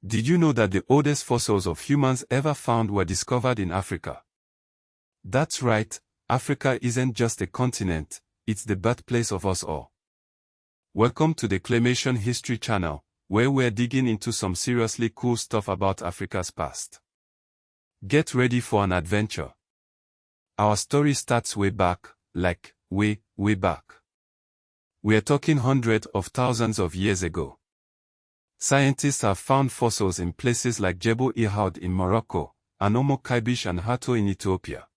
Did you know that the oldest fossils of humans ever found were discovered in Africa? That's right, Africa isn't just a continent, it's the birthplace of us all. Welcome to the Claymation History Channel, where we're digging into some seriously cool stuff about Africa's past. Get ready for an adventure. Our story starts way back, like, way back. We're talking hundreds of thousands of years ago. Scientists have found fossils in places like Jebel Irhoud in Morocco, and Omo Kaibish and Hato in Ethiopia.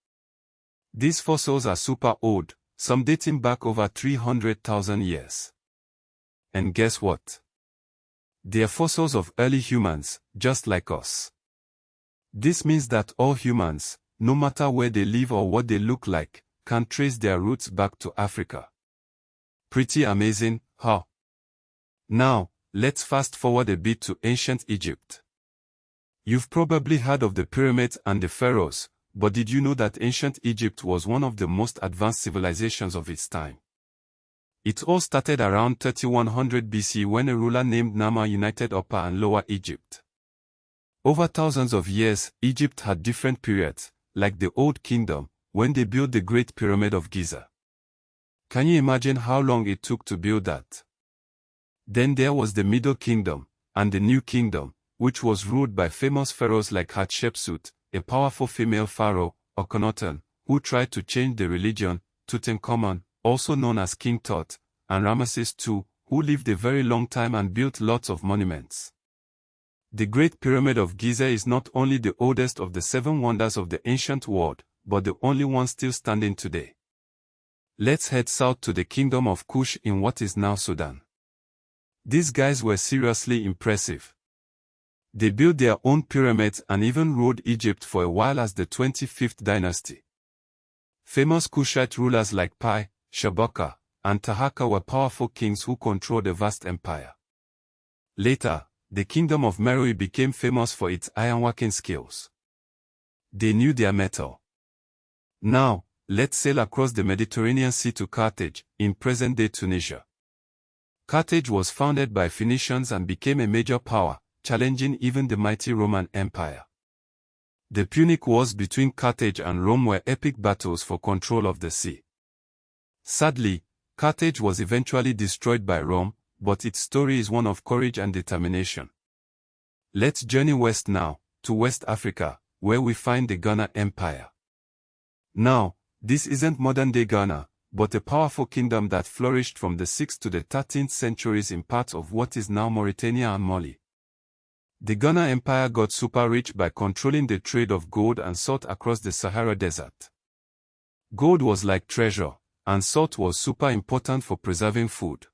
These fossils are super old, some dating back over 300,000 years. And guess what? They're fossils of early humans, just like us. This means that all humans, no matter where they live or what they look like, can trace their roots back to Africa. Pretty amazing, huh? Now, let's fast forward a bit to ancient Egypt. You've probably heard of the pyramids and the pharaohs, but did you know that ancient Egypt was one of the most advanced civilizations of its time? It all started around 3100 BC when a ruler named Nama united Upper and Lower Egypt. Over thousands of years, Egypt had different periods, like the Old Kingdom, when they built the Great Pyramid of Giza. Can you imagine how long it took to build that? Then there was the Middle Kingdom, and the New Kingdom, which was ruled by famous pharaohs like Hatshepsut, a powerful female pharaoh, Akhenaten, who tried to change the religion, Tutankhamun, also known as King Tut, and Ramesses II, who lived a very long time and built lots of monuments. The Great Pyramid of Giza is not only the oldest of the 7 wonders of the ancient world, but the only one still standing today. Let's head south to the Kingdom of Kush in what is now Sudan. These guys were seriously impressive. They built their own pyramids and even ruled Egypt for a while as the 25th dynasty. Famous Kushite rulers like Pi, Shabaka, and Tahaka were powerful kings who controlled a vast empire. Later, the Kingdom of Meroe became famous for its ironworking skills. They knew their metal. Now, let's sail across the Mediterranean Sea to Carthage, in present-day Tunisia. Carthage was founded by Phoenicians and became a major power, challenging even the mighty Roman Empire. The Punic Wars between Carthage and Rome were epic battles for control of the sea. Sadly, Carthage was eventually destroyed by Rome, but its story is one of courage and determination. Let's journey west now, to West Africa, where we find the Ghana Empire. Now, this isn't modern-day Ghana, but a powerful kingdom that flourished from the 6th to the 13th centuries in parts of what is now Mauritania and Mali. The Ghana Empire got super rich by controlling the trade of gold and salt across the Sahara Desert. Gold was like treasure, and salt was super important for preserving food.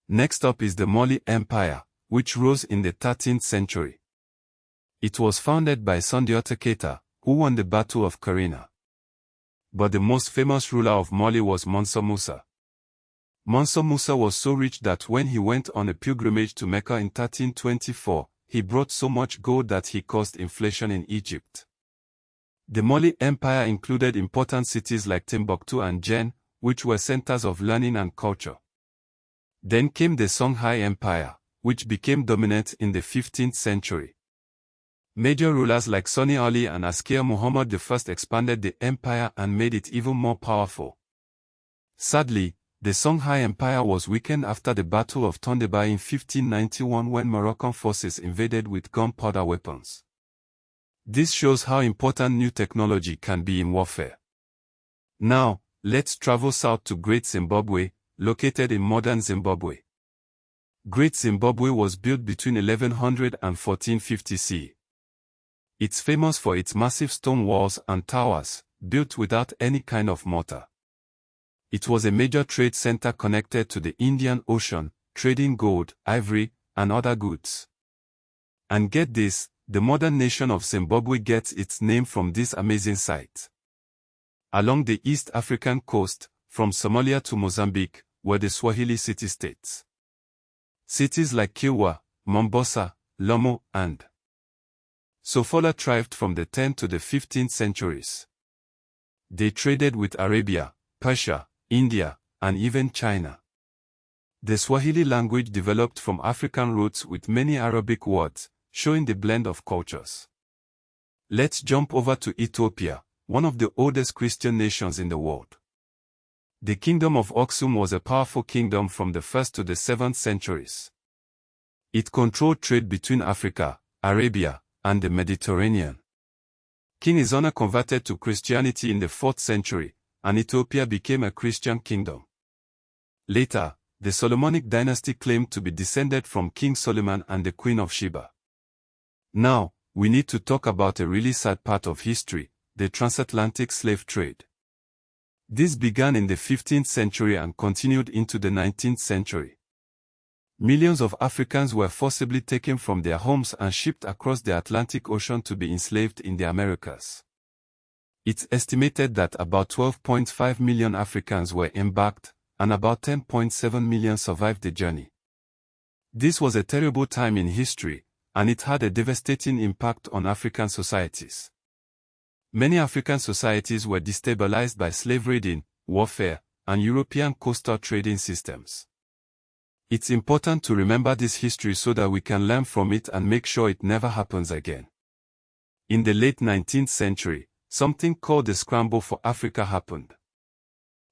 Next up is the Mali Empire, which rose in the 13th century. It was founded by Sundiata Keita, who won the Battle of Karina. But the most famous ruler of Mali was Mansa Musa. Mansa Musa was so rich that when he went on a pilgrimage to Mecca in 1324, he brought so much gold that he caused inflation in Egypt. The Mali Empire included important cities like Timbuktu and Djenné, which were centers of learning and culture. Then came the Songhai Empire, which became dominant in the 15th century. Major rulers like Sani Ali and Askia Muhammad I expanded the empire and made it even more powerful. Sadly, the Songhai Empire was weakened after the Battle of Tondeba in 1591 when Moroccan forces invaded with gunpowder weapons. This shows how important new technology can be in warfare. Now, let's travel south to Great Zimbabwe, located in modern Zimbabwe. Great Zimbabwe was built between 1100 and 1450 CE. It's famous for its massive stone walls and towers, built without any kind of mortar. It was a major trade center connected to the Indian Ocean, trading gold, ivory, and other goods. And get this, the modern nation of Zimbabwe gets its name from this amazing site. Along the East African coast, from Somalia to Mozambique, were the Swahili city-states. Cities like Kilwa, Mombasa, Lomo, and Sofala thrived from the 10th to the 15th centuries. They traded with Arabia, Persia, India, and even China. The Swahili language developed from African roots with many Arabic words, showing the blend of cultures. Let's jump over to Ethiopia, one of the oldest Christian nations in the world. The kingdom of Aksum was a powerful kingdom from the 1st to the 7th centuries. It controlled trade between Africa, Arabia, and the Mediterranean. King Izana converted to Christianity in the 4th century, and Ethiopia became a Christian kingdom. Later, the Solomonic dynasty claimed to be descended from King Solomon and the Queen of Sheba. Now, we need to talk about a really sad part of history, the transatlantic slave trade. This began in the 15th century and continued into the 19th century. Millions of Africans were forcibly taken from their homes and shipped across the Atlantic Ocean to be enslaved in the Americas. It's estimated that about 12.5 million Africans were embarked, and about 10.7 million survived the journey. This was a terrible time in history, and it had a devastating impact on African societies. Many African societies were destabilized by slave raiding, warfare, and European coastal trading systems. It's important to remember this history so that we can learn from it and make sure it never happens again. In the late 19th century, something called the Scramble for Africa happened.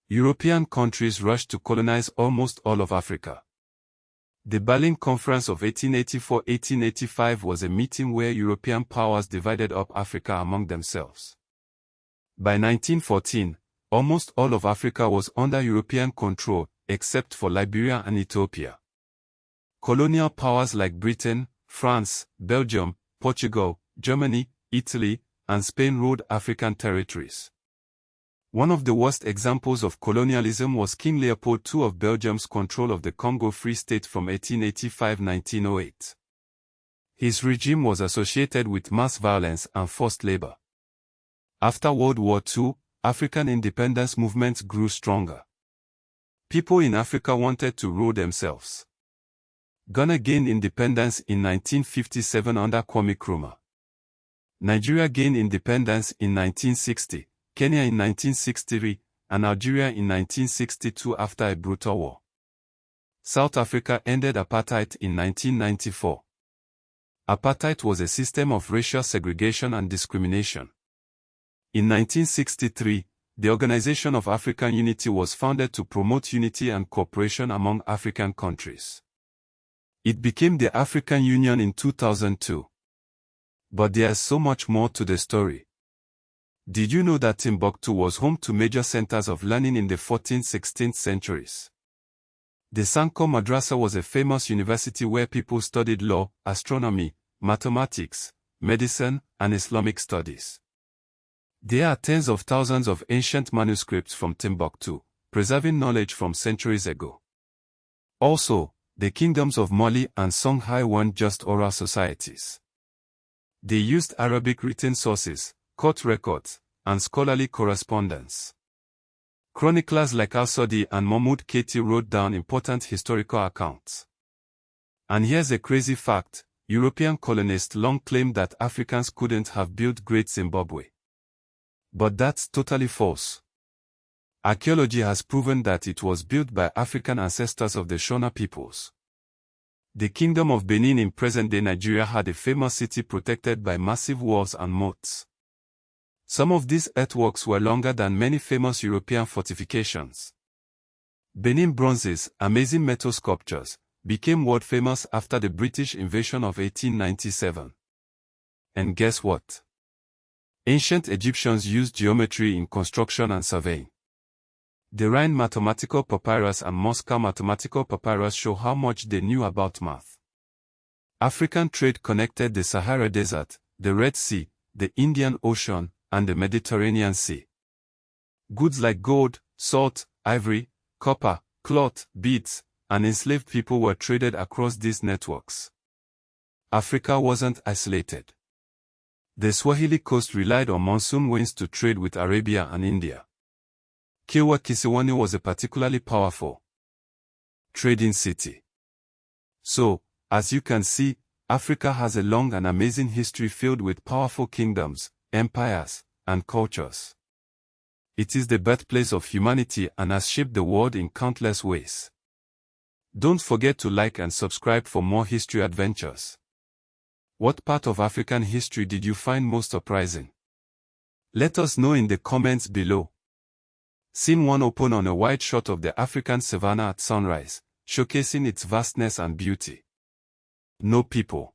European countries rushed to colonize almost all of Africa. The Berlin Conference of 1884-1885 was a meeting where European powers divided up Africa among themselves. By 1914, almost all of Africa was under European control, except for Liberia and Ethiopia. Colonial powers like Britain, France, Belgium, Portugal, Germany, Italy, and Spain ruled African territories. One of the worst examples of colonialism was King Leopold II of Belgium's control of the Congo Free State from 1885–1908. His regime was associated with mass violence and forced labor. After World War II, African independence movements grew stronger. People in Africa wanted to rule themselves. Ghana gained independence in 1957 under Kwame Nkrumah. Nigeria gained independence in 1960. Kenya in 1963, and Algeria in 1962 after a brutal war. South Africa ended apartheid in 1994. Apartheid was a system of racial segregation and discrimination. In 1963, the Organization of African Unity was founded to promote unity and cooperation among African countries. It became the African Union in 2002. But there's so much more to the story. Did you know that Timbuktu was home to major centers of learning in the 14th–16th centuries? The Sankore Madrasa was a famous university where people studied law, astronomy, mathematics, medicine, and Islamic studies. There are tens of thousands of ancient manuscripts from Timbuktu, preserving knowledge from centuries ago. Also, the kingdoms of Mali and Songhai weren't just oral societies. They used Arabic written sources, court records, and scholarly correspondence. Chroniclers like Al-Sadi and Mahmud Keti wrote down important historical accounts. And here's a crazy fact: European colonists long claimed that Africans couldn't have built Great Zimbabwe. But that's totally false. Archaeology has proven that it was built by African ancestors of the Shona peoples. The Kingdom of Benin in present-day Nigeria had a famous city protected by massive walls and moats. Some of these earthworks were longer than many famous European fortifications. Benin bronzes, amazing metal sculptures, became world famous after the British invasion of 1897. And guess what? Ancient Egyptians used geometry in construction and surveying. The Rhine mathematical papyrus and Moscow mathematical papyrus show how much they knew about math. African trade connected the Sahara Desert, the Red Sea, the Indian Ocean, and the Mediterranean Sea. Goods like gold, salt, ivory, copper, cloth, beads, and enslaved people were traded across these networks. Africa wasn't isolated. The Swahili coast relied on monsoon winds to trade with Arabia and India. Kilwa Kisiwani was a particularly powerful trading city. So, as you can see, Africa has a long and amazing history filled with powerful kingdoms, empires, and cultures. It is the birthplace of humanity and has shaped the world in countless ways. Don't forget to like and subscribe for more history adventures. What part of African history did you find most surprising? Let us know in the comments below. Scene 1 open on a wide shot of the African savanna at sunrise, showcasing its vastness and beauty. No people.